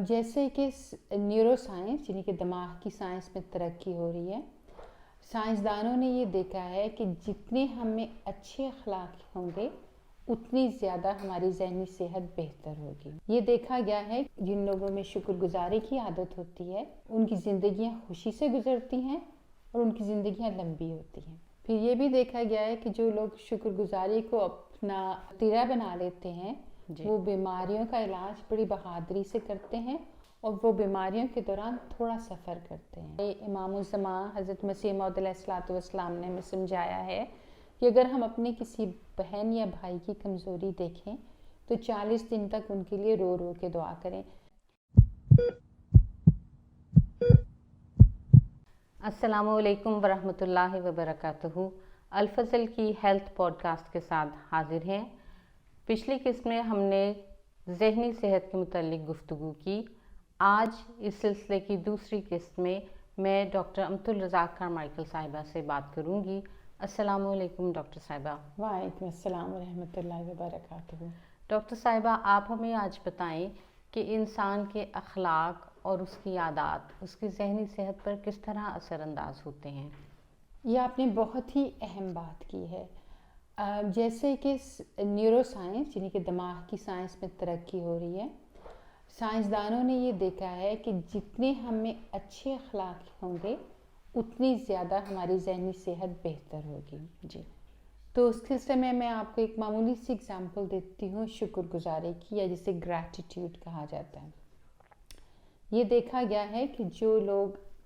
جیسے کہ neuro science یعنی کہ دماغ کی سائنس میں ترقی ہو رہی ہے، سائنسدانوں نے یہ دیکھا ہے کہ جتنے ہم میں اچھے اخلاق ہوں گے اتنی زیادہ ہماری ذہنی صحت بہتر ہوگی۔ یہ دیکھا گیا ہے جن لوگوں میں شکر گزاری کی عادت ہوتی ہے ان کی زندگیاں خوشی سے گزرتی ہیں اور ان کی زندگیاں لمبی ہوتی ہیں۔ پھر یہ بھی دیکھا گیا ہے کہ جو لوگ شکر گزاری کو اپنا تیرا بنا لیتے ہیں وہ بیماریوں کا علاج بڑی بہادری سے کرتے ہیں اور وہ بیماریوں کے دوران تھوڑا سفر کرتے ہیں۔ امام الزمان حضرت مسیح موعود علیہ الصلوۃ والسلام نے ہمیں سمجھایا ہے کہ اگر ہم اپنی کسی بہن یا بھائی کی کمزوری دیکھیں تو 40 دن تک ان کے لیے رو رو کے دعا کریں۔ السلام علیکم ورحمۃ اللہ وبرکاتہ۔ الفضل کی ہیلتھ پوڈ کاسٹ کے ساتھ حاضر ہیں۔ پچھلی قسط میں ہم نے ذہنی صحت کے متعلق گفتگو کی۔ آج اس سلسلے کی دوسری قسط میں ڈاکٹر امت الرزاق کارمائیکل صاحبہ سے بات کروں گی۔ السلام علیکم ڈاکٹر صاحبہ۔ وعلیکم السلام ورحمۃ اللہ وبرکاتہ۔ ڈاکٹر صاحبہ، آپ ہمیں آج بتائیں کہ انسان کے اخلاق اور اس کی عادات اس کی ذہنی صحت پر کس طرح اثر انداز ہوتے ہیں؟ یہ آپ نے بہت ہی اہم بات کی ہے۔ جیسے کہ نیورو سائنس یعنی کہ دماغ کی سائنس میں ترقی ہو رہی ہے، سائنسدانوں نے یہ دیکھا ہے کہ جتنے ہم میں اچھے اخلاق ہوں گے اتنی زیادہ ہماری ذہنی صحت بہتر ہوگی۔ جی، تو اس سلسلے میں آپ کو ایک معمولی سی اگزامپل دیتی ہوں شکر گزاری کی، یا جسے گریٹیٹیوڈ کہا جاتا ہے۔ یہ دیکھا گیا ہے کہ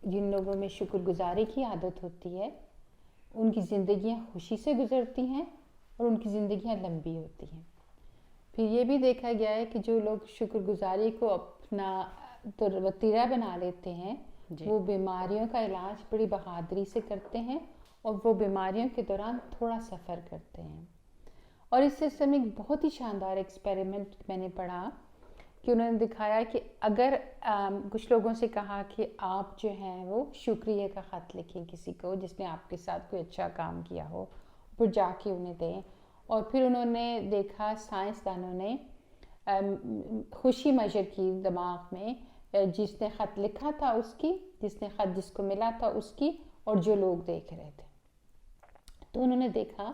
جن لوگوں میں شکر گزاری کی عادت ہوتی ہے ان کی زندگیاں خوشی سے گزرتی ہیں اور ان کی زندگیاں لمبی ہوتی ہیں۔ پھر یہ بھی دیکھا گیا ہے کہ جو لوگ شکر گزاری کو اپنا وتیرہ بنا لیتے ہیں وہ بیماریوں کا علاج بڑی بہادری سے کرتے ہیں اور وہ بیماریوں کے دوران تھوڑا سفر کرتے ہیں۔ اور اس سلسلے میں ایک بہت ہی شاندار ایکسپیریمنٹ میں نے پڑھا کہ انہوں نے دکھایا کہ اگر کچھ لوگوں سے کہا کہ آپ جو ہیں وہ شکریہ کا خط لکھیں کسی کو جس نے آپ کے ساتھ کوئی اچھا کام کیا ہو، پھر جا کے انہیں دیں، اور پھر انہوں نے دیکھا سائنسدانوں نے خوشی میجر کی دماغ میں، جس نے خط لکھا تھا اس کی، جس کو ملا تھا اس کی، اور جو لوگ دیکھ رہے تھے۔ تو انہوں نے دیکھا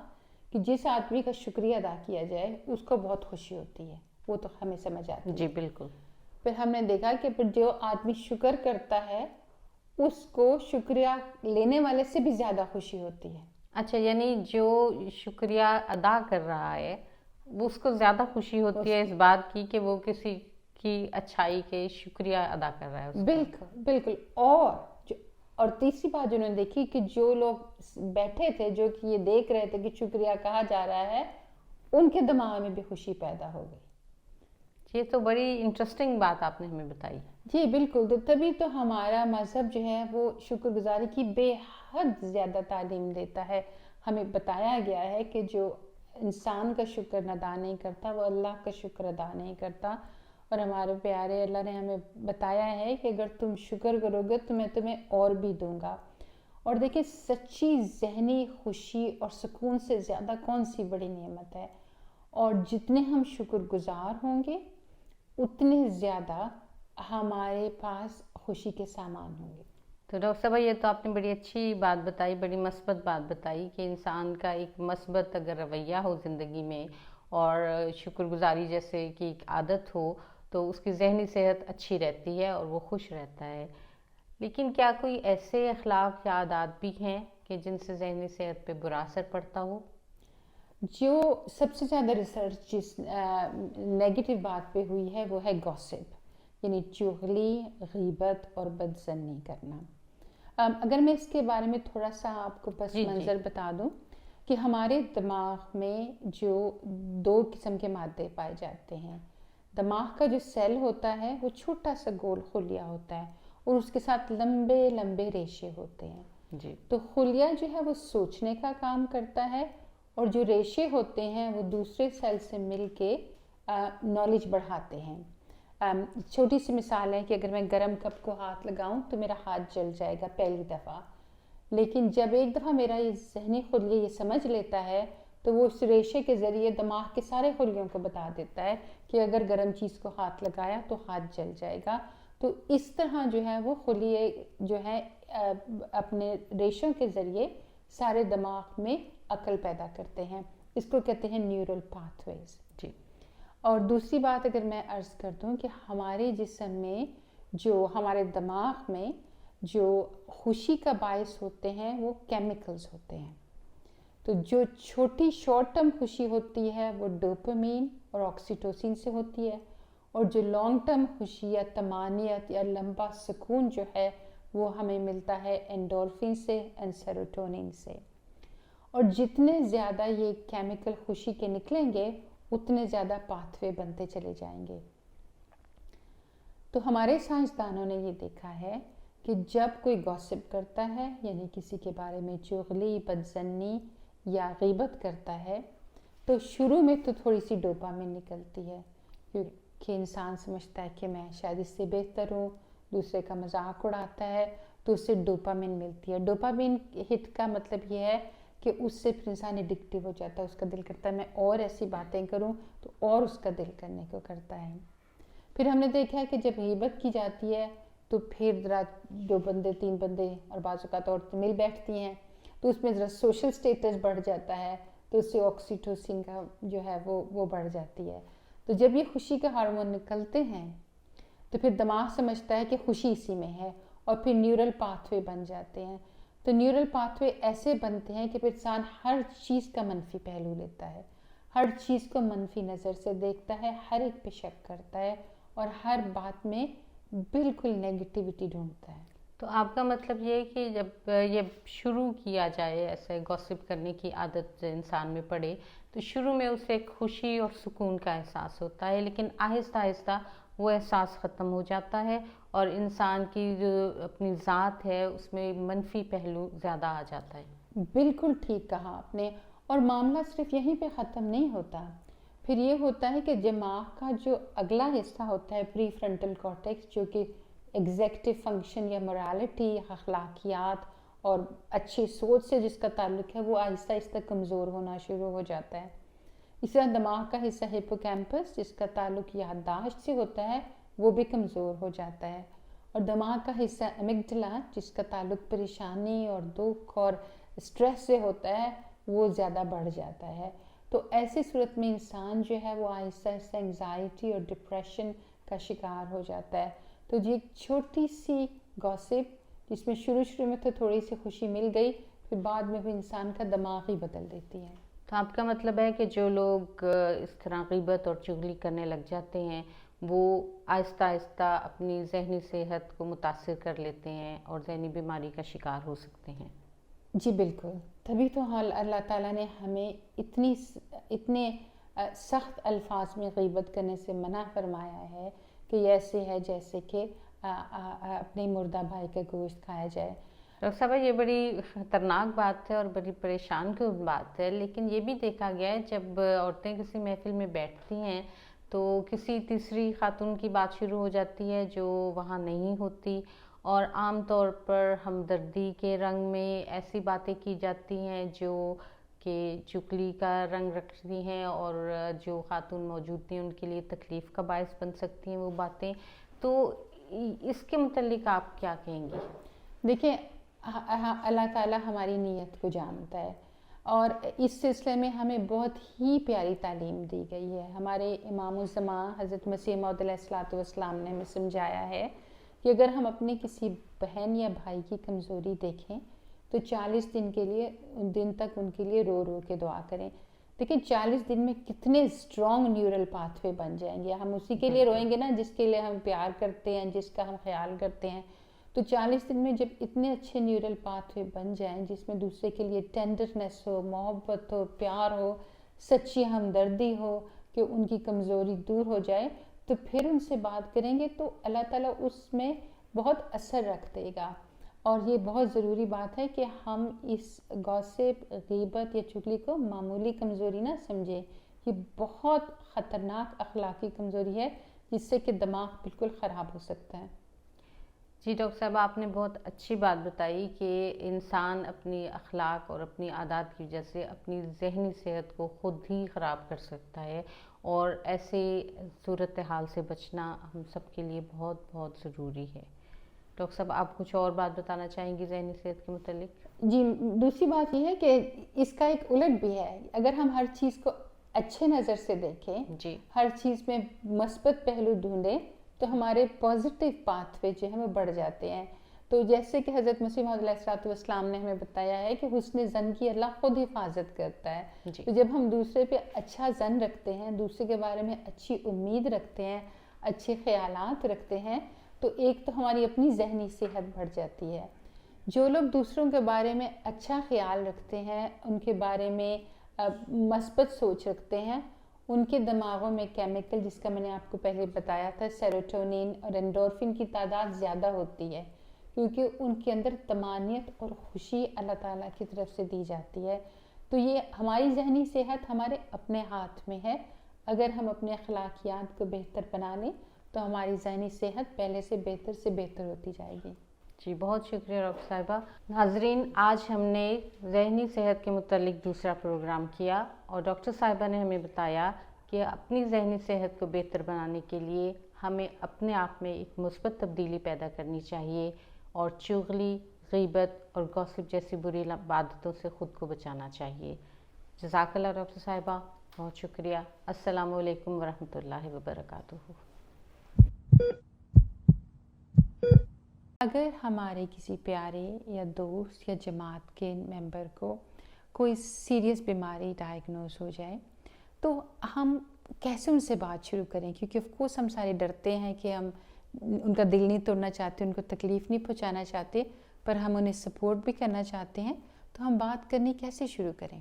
کہ جس آدمی کا شکریہ ادا کیا جائے اس کو بہت خوشی ہوتی ہے، وہ تو ہمیں سمجھ آتی ہے۔ جی بالکل۔ پھر ہم نے دیکھا کہ پھر جو آدمی شکر کرتا ہے اس کو شکریہ لینے والے سے بھی زیادہ خوشی ہوتی ہے۔ اچھا، یعنی جو شکریہ ادا کر رہا ہے اس کو زیادہ خوشی ہوتی ہے اس بات کی کہ وہ کسی کی اچھائی کے شکریہ ادا کر رہا ہے۔ بالکل بالکل۔ اور تیسری بات جو انہوں نے دیکھی کہ جو لوگ بیٹھے تھے جو کہ یہ دیکھ رہے تھے کہ شکریہ کہا جا رہا ہے ان کے دماغ میں بھی خوشی پیدا ہو گئی۔ یہ تو بڑی انٹرسٹنگ بات آپ نے ہمیں بتائی۔ جی بالکل۔ تو تبھی تو ہمارا مذہب جو ہے وہ شکر گزاری کی بے حد زیادہ تعلیم دیتا ہے۔ ہمیں بتایا گیا ہے کہ جو انسان کا شکر ادا نہیں کرتا وہ اللہ کا شکر ادا نہیں کرتا، اور ہمارے پیارے اللہ نے ہمیں بتایا ہے کہ اگر تم شکر کرو گے تو میں تمہیں اور بھی دوں گا۔ اور دیکھیں سچی ذہنی خوشی اور سکون سے زیادہ کون سی بڑی نعمت ہے، اور جتنے ہم شکر گزار ہوں گے اتنے زیادہ ہمارے پاس خوشی کے سامان ہوں گے۔ تو ڈاکٹر صاحبہ، یہ تو آپ نے بڑی اچھی بات بتائی، بڑی مثبت بات بتائی کہ انسان کا ایک مثبت اگر رویہ ہو زندگی میں اور شکر گزاری جیسے کہ ایک عادت ہو تو اس کی ذہنی صحت اچھی رہتی ہے اور وہ خوش رہتا ہے۔ لیکن کیا کوئی ایسے اخلاق یا عادات بھی ہیں کہ جن سے ذہنی صحت پہ برا اثر پڑتا ہو؟ جو سب سے زیادہ ریسرچ جس نیگیٹو بات پہ ہوئی ہے وہ ہے گوسپ، یعنی چغلی، غیبت اور بدظنی کرنا۔ اگر میں اس کے بارے میں تھوڑا سا آپ کو پس منظر بتا دوں کہ ہمارے دماغ میں جو 2 قسم کے مادے پائے جاتے ہیں۔ دماغ کا جو سیل ہوتا ہے وہ چھوٹا سا گول خلیہ ہوتا ہے اور اس کے ساتھ لمبے لمبے ریشے ہوتے ہیں۔ جی، تو خلیہ جو ہے وہ سوچنے کا کام کرتا ہے، اور جو ریشے ہوتے ہیں وہ دوسرے سیل سے مل کے نالج بڑھاتے ہیں۔ چھوٹی سی مثال ہے کہ اگر میں گرم کپ کو ہاتھ لگاؤں تو میرا ہاتھ جل جائے گا پہلی دفعہ، لیکن جب ایک دفعہ میرا یہ ذہنی خلیہ یہ سمجھ لیتا ہے تو وہ اس ریشے کے ذریعے دماغ کے سارے خلیوں کو بتا دیتا ہے کہ اگر گرم چیز کو ہاتھ لگایا تو ہاتھ جل جائے گا. تو اس طرح جو ہے وہ خلیے جو ہے اپنے ریشوں کے ذریعے سارے دماغ میں عقل پیدا کرتے ہیں. اس کو کہتے ہیں نیورل پاتھ ویز. جی. اور دوسری بات اگر میں عرض کر دوں کہ ہمارے جسم میں جو ہمارے دماغ میں جو خوشی کا باعث ہوتے ہیں وہ کیمیکلز ہوتے ہیں. تو جو چھوٹی شارٹ ٹرم خوشی ہوتی ہے وہ ڈوپامین اور آکسیٹوسن سے ہوتی ہے, اور جو لانگ ٹرم خوشی یا طمانینت یا لمبا سکون جو ہے وہ ہمیں ملتا ہے اینڈورفن سے اینڈ سیروٹونن سے. اور جتنے زیادہ یہ کیمیکل خوشی کے نکلیں گے اتنے زیادہ پاتھ وے بنتے چلے جائیں گے. تو ہمارے سائنسدانوں نے یہ دیکھا ہے کہ جب کوئی گوسپ کرتا ہے یعنی کسی کے بارے میں چغلی, بدظنی یا غیبت کرتا ہے تو شروع میں تو تھوڑی سی ڈوپامین نکلتی ہے کیونکہ انسان سمجھتا ہے کہ میں شاید اس سے بہتر ہوں, دوسرے کا مذاق اڑاتا ہے تو اس سے ڈوپامین ملتی ہے. ڈوپامین ہٹ کا مطلب یہ ہے کہ اس سے پھر انسان ایڈکٹیو ہو جاتا ہے, اس کا دل کرتا ہے میں اور ایسی باتیں کروں, تو اور اس کا دل کرنے کو کرتا ہے. پھر ہم نے دیکھا ہے کہ جب غیبت کی جاتی ہے تو پھر ذرا 2 بندے 3 بندے اور بعض اوقات عورتیں مل بیٹھتی ہیں تو اس میں ذرا سوشل سٹیٹس بڑھ جاتا ہے, تو اس سے آکسیٹوسن کا جو ہے وہ بڑھ جاتی ہے. تو جب یہ خوشی کے ہارمون نکلتے ہیں تو پھر دماغ سمجھتا ہے کہ خوشی اسی میں ہے, اور پھر نیورل پاتھ وے بن جاتے ہیں. تو نیورل پاتھ وے ایسے بنتے ہیں کہ پھر انسان ہر چیز کا منفی پہلو لیتا ہے, ہر چیز کو منفی نظر سے دیکھتا ہے, ہر ایک پہ شک کرتا ہے اور ہر بات میں بالکل نیگیٹیوٹی ڈھونڈتا ہے. تو آپ کا مطلب یہ ہے کہ جب یہ شروع کیا جائے ایسے گوسپ کرنے کی عادت انسان میں پڑے تو شروع میں اسے خوشی اور سکون کا احساس ہوتا ہے, لیکن آہستہ آہستہ وہ احساس ختم ہو جاتا ہے اور انسان کی جو اپنی ذات ہے اس میں منفی پہلو زیادہ آ جاتا ہے. بالکل ٹھیک کہا آپ نے. اور معاملہ صرف یہیں پہ ختم نہیں ہوتا, پھر یہ ہوتا ہے کہ دماغ کا جو اگلا حصہ ہوتا ہے پری فرنٹل کارٹیکس, جو کہ ایگزیکٹو فنکشن یا مورالٹی, اخلاقیات اور اچھی سوچ سے جس کا تعلق ہے, وہ آہستہ آہستہ کمزور ہونا شروع ہو جاتا ہے. اس طرح دماغ کا حصہ ہپوکیمپس جس کا تعلق یادداشت سے ہوتا ہے وہ بھی کمزور ہو جاتا ہے, اور دماغ کا حصہ امیگڈلا جس کا تعلق پریشانی اور دکھ اور اسٹریس سے ہوتا ہے وہ زیادہ بڑھ جاتا ہے. تو ایسی صورت میں انسان جو ہے وہ آہستہ آہستہ انگزائٹی اور ڈپریشن کا شکار ہو جاتا ہے. تو یہ ایک چھوٹی سی گوسپ جس میں شروع میں تو تھوڑی سی خوشی مل گئی, پھر بعد میں وہ انسان کا دماغ ہی بدل دیتی ہے. تو آپ کا مطلب ہے کہ جو لوگ اس طرح غیبت اور چغلی کرنے لگ جاتے ہیں وہ آہستہ آہستہ اپنی ذہنی صحت کو متاثر کر لیتے ہیں اور ذہنی بیماری کا شکار ہو سکتے ہیں. جی بالکل. تبھی تو اللہ تعالیٰ نے ہمیں اتنے سخت الفاظ میں غیبت کرنے سے منع فرمایا ہے کہ یہ ایسے ہے جیسے کہ اپنے مردہ بھائی کا گوشت کھایا جائے. ڈاکٹر صاحبہ یہ بڑی خطرناک بات ہے اور بڑی پریشان کن بات ہے, لیکن یہ بھی دیکھا گیا ہے جب عورتیں کسی محفل میں بیٹھتی ہیں تو کسی تیسری خاتون کی بات شروع ہو جاتی ہے جو وہاں نہیں ہوتی, اور عام طور پر ہمدردی کے رنگ میں ایسی باتیں کی جاتی ہیں جو کہ چغلی کا رنگ رکھتی ہیں اور جو خاتون موجود ہیں ان کے لیے تکلیف کا باعث بن سکتی ہیں وہ باتیں. تو اس کے متعلق آپ کیا کہیں گی؟ دیکھیں, اللہ تعالیٰ ہماری نیت کو جانتا ہے, اور اس سلسلے میں ہمیں بہت ہی پیاری تعلیم دی گئی ہے. ہمارے امام الزمان حضرت مسیح موعود علیہ الصلوۃ والسلام نے ہمیں سمجھایا ہے کہ اگر ہم اپنی کسی بہن یا بھائی کی کمزوری دیکھیں تو 40 دن تک ان کے لیے رو رو کے دعا کریں. دیکھیں 40 دن میں کتنے اسٹرانگ نیورل پاتھ وے بن جائیں گے. ہم اسی کے لیے روئیں گے نا جس کے لیے ہم پیار کرتے ہیں, جس کا ہم خیال کرتے ہیں. تو 40 دن میں جب اتنے اچھے نیورل پاتھ وے بن جائیں جس میں دوسرے کے لیے ٹینڈرنیس ہو, محبت ہو, پیار ہو, سچی ہمدردی ہو کہ ان کی کمزوری دور ہو جائے, تو پھر ان سے بات کریں گے تو اللہ تعالیٰ اس میں بہت اثر رکھ دے گا. اور یہ بہت ضروری بات ہے کہ ہم اس گوسپ, غیبت یا چغلی کو معمولی کمزوری نہ سمجھیں. یہ بہت خطرناک اخلاقی کمزوری ہے جس سے کہ دماغ بالکل خراب ہو سکتا ہے. جی ڈاکٹر صاحب، آپ نے بہت اچھی بات بتائی کہ انسان اپنی اخلاق اور اپنی عادات کی وجہ سے اپنی ذہنی صحت کو خود ہی خراب کر سکتا ہے، اور ایسے صورتحال سے بچنا ہم سب کے لیے بہت بہت ضروری ہے۔ ڈاکٹر صاحب، آپ کچھ اور بات بتانا چاہیں گی ذہنی صحت کے متعلق؟ جی، دوسری بات یہ ہے کہ اس کا ایک الٹ بھی ہے۔ اگر ہم ہر چیز کو اچھے نظر سے دیکھیں، جی ہر چیز میں مثبت پہلو ڈھونڈیں، تو ہمارے پازیٹیو پاتھ وے جو ہے وہ بڑھ جاتے ہیں۔ تو جیسے کہ حضرت مسیح موعود علیہ الصلوۃ والسلام نے ہمیں بتایا ہے کہ حسن ظن کی اللہ خود حفاظت کرتا ہے۔ جی تو جب ہم دوسرے پہ اچھا ظن رکھتے ہیں، دوسرے کے بارے میں اچھی امید رکھتے ہیں، اچھے خیالات رکھتے ہیں، تو ایک تو ہماری اپنی ذہنی صحت بڑھ جاتی ہے۔ جو لوگ دوسروں کے بارے میں اچھا خیال رکھتے ہیں، ان کے بارے میں مثبت سوچ رکھتے ہیں، ان کے دماغوں میں کیمیکل، جس کا میں نے آپ کو پہلے بتایا تھا، سیروٹونین اور انڈورفن کی تعداد زیادہ ہوتی ہے، کیونکہ ان کے اندر طمانینت اور خوشی اللہ تعالیٰ کی طرف سے دی جاتی ہے۔ تو یہ ہماری ذہنی صحت ہمارے اپنے ہاتھ میں ہے۔ اگر ہم اپنے اخلاقیات کو بہتر بنا لیں تو ہماری ذہنی صحت پہلے سے بہتر ہوتی جائے گی۔ جی بہت شکریہ ڈاکٹر صاحبہ۔ ناظرین، آج ہم نے ذہنی صحت کے متعلق دوسرا پروگرام کیا، اور ڈاکٹر صاحبہ نے ہمیں بتایا کہ اپنی ذہنی صحت کو بہتر بنانے کے لیے ہمیں اپنے آپ میں ایک مثبت تبدیلی پیدا کرنی چاہیے، اور چغلی، غیبت اور گوسپ جیسی بری عادتوں سے خود کو بچانا چاہیے۔ جزاک اللہ ڈاکٹر صاحبہ، بہت شکریہ۔ السلام علیکم ورحمۃ اللہ وبرکاتہ۔ اگر ہمارے کسی پیارے یا دوست یا جماعت کے ممبر کو کوئی سیریس بیماری ڈائگنوز ہو جائے، تو ہم کیسے ان سے بات شروع کریں؟ کیونکہ آف کورس ہم سارے ڈرتے ہیں کہ ہم ان کا دل نہیں توڑنا چاہتے، ان کو تکلیف نہیں پہنچانا چاہتے، پر ہم انہیں سپورٹ بھی کرنا چاہتے ہیں۔ تو ہم بات کرنی کیسے شروع کریں؟